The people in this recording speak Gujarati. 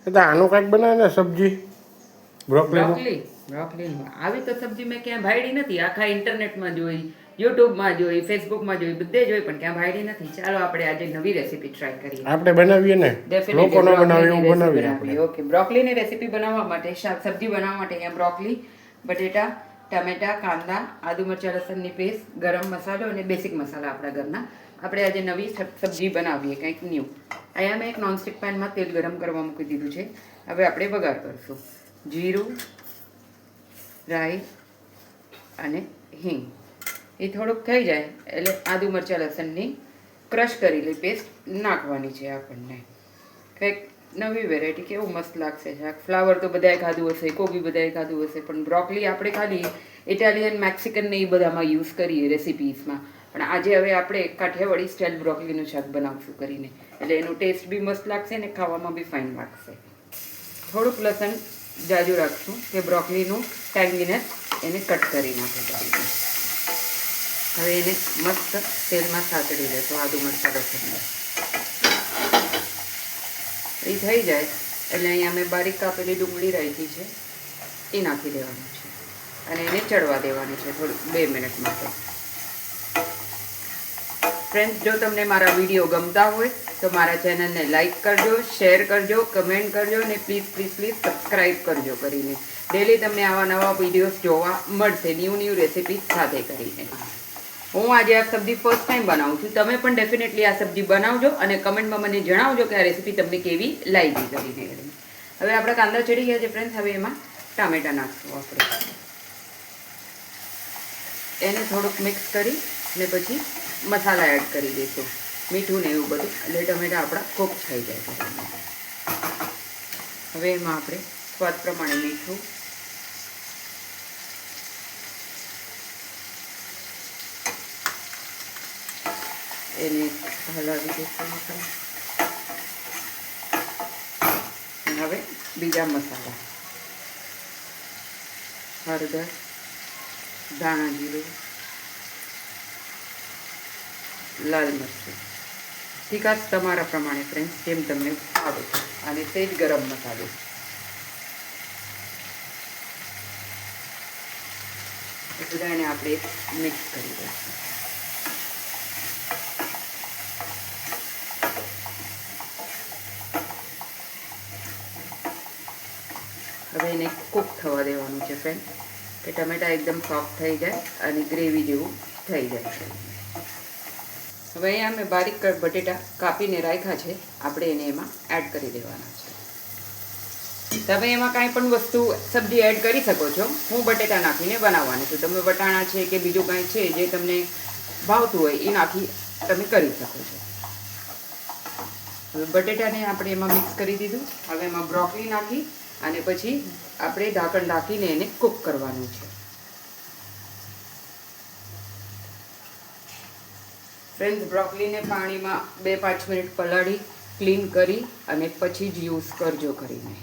તો આનું કાંઈક બનાવે ને સબ્જી બ્રોકલીનું. બ્રોકલી આવી તો સબ્જી મેં ક્યાં ભાઈડી નથી. આખા ઇન્ટરનેટમાં જોઈ, યુટ્યુબમાં જોઈ, ફેસબુકમાં જોઈ, બધે જોઈ, પણ ક્યાં ભાઈડી નથી. ચાલો આપણે આજે નવી રેસીપી ટ્રાય કરીએ. આપણે બનાવીએ ને, લોકો ન બનાવે એવું બનાવીએ આપણે. ઓકે, બ્રોકલીની રેસીપી બનાવવા માટે, સબ્જી બનાવવા માટે અહીંયા બ્રોકલી, બટેટા, ટામેટા, કાંદા, આદુ મરચાં લસણની પેસ્ટ, ગરમ મસાલો અને બેસિક મસાલા આપણા ઘરના. આપણે આજે નવી સબ્જી બનાવીએ, કંઈક ન્યૂ. અહીંયા મેં એક નોનસ્ટિક પેનમાં તેલ ગરમ કરવા મૂકી દીધું છે. હવે આપણે વઘાર કરીશું. જીરું, રાઈ અને હિંગ. એ થોડુંક થઈ જાય એટલે આદુ મરચાં લસણની ક્રશ કરેલી પેસ્ટ નાખવાની છે આપણને. કંઈક નવી વેરાયટી કેવું મસ્ત લાગશે. ફ્લાવર તો બધાએ ખાધું હશે, કોબી બધાએ ખાધું હશે, પણ બ્રોકલી આપણે ખાલી ઇટાલિયન, મેક્સિકન ને એ બધામાં યુઝ કરીએ રેસિપીઝમાં. પણ આજે હવે આપણે કાઠિયાવાડી સ્ટાઇલ બ્રોકલીનું શાક બનાવશું કરીને, એટલે એનું ટેસ્ટ બી મસ્ત લાગશે અને ખાવામાં બી ફાઇન લાગશે. થોડુંક લસણ જાજુ રાખશું કે બ્રોકલીનું ટેંગીનેસ એને કટ કરી નાખે. હવે એને મસ્ત તેલમાં સાતડી લેશું આદુ મરચાં લસણ. એ થઈ જાય એટલે અહીંયા મેં બારીક કાપેલી ડુંગળી રાખી છે, એ નાખી દેવાની છે અને એને ચડવા દેવાની છે થોડીક 2 મિનિટ માટે. ફ્રેન્ડ્સ, જો તમને મારા વિડીયો ગમતા હોય તો મારા ચેનલને લાઇક કરજો, શેર કરજો, કમેન્ટ કરજો અને પ્લીઝ પ્લીઝ પ્લીઝ સબસ્ક્રાઈબ કરજો કરીને. ડેલી તમને આવા નવા વિડીયોઝ જોવા મળશે, ન્યૂ રેસિપી સાથે કરીને. હું આજે આ સબ્જી ફર્સ્ટ ટાઈમ બનાવું છું. તમે પણ ડેફિનેટલી આ સબ્જી બનાવજો અને કમેન્ટમાં મને જણાવજો કે આ રેસીપી તમને કેવી લાગી કરીને. હવે આપણા કાંદા ચડી ગયા છે ફ્રેન્ડ્સ. હવે એમાં ટામેટા નાખશું આપણે. એને થોડુંક મિક્સ કરી ને પછી મસાલા એડ કરી દઈશું, મીઠું ને એવું બધું, એટલે ટમેટા આપણા કૂક થઈ જાય. હવે એમાં આપણે સ્વાદ પ્રમાણે મીઠું, એને હલાવી દઈશું આપણે. હવે બીજા મસાલા, હળદર, ધાણા જીરું, લાલ મરચું, તીખાશ તમારા પ્રમાણે ફ્રેન્ડ્સ, જેમ તમને આવે, અને સેજ ગરમ મસાલો. બધાને આપણે મિક્સ કરી દઈશું. હવે એને કૂક થવા દેવાનું છે ફ્રેન્ડ, કે ટમેટા એકદમ સોફ્ટ થઈ જાય અને ગ્રેવી જેવું થઈ જાય છે. હવે અહીંયા મેં બારીક બટેટા કાપીને રાખ્યા છે, આપણે એને એમાં એડ કરી દેવાના છે. તમે એમાં કાંઈ પણ વસ્તુ સબ્જી એડ કરી શકો છો. હું બટેટા નાખીને બનાવવાની છું. તમે વટાણા છે કે બીજું કાંઈ છે જે તમને ભાવતું હોય એ નાખી તમે કરી શકો છો. હવે બટેટાને આપણે એમાં મિક્સ કરી દીધું. હવે એમાં બ્રોકલી નાખી અને પછી આપણે ઢાંકણ ઢાંકીને એને કૂક કરવાનું છે. ફ્રેન્ડ્સ, બ્રોકલીને પાણીમાં 2-5 મિનિટ પલાળી ક્લીન કરી અને પછી જ યુઝ કરજો કરીને.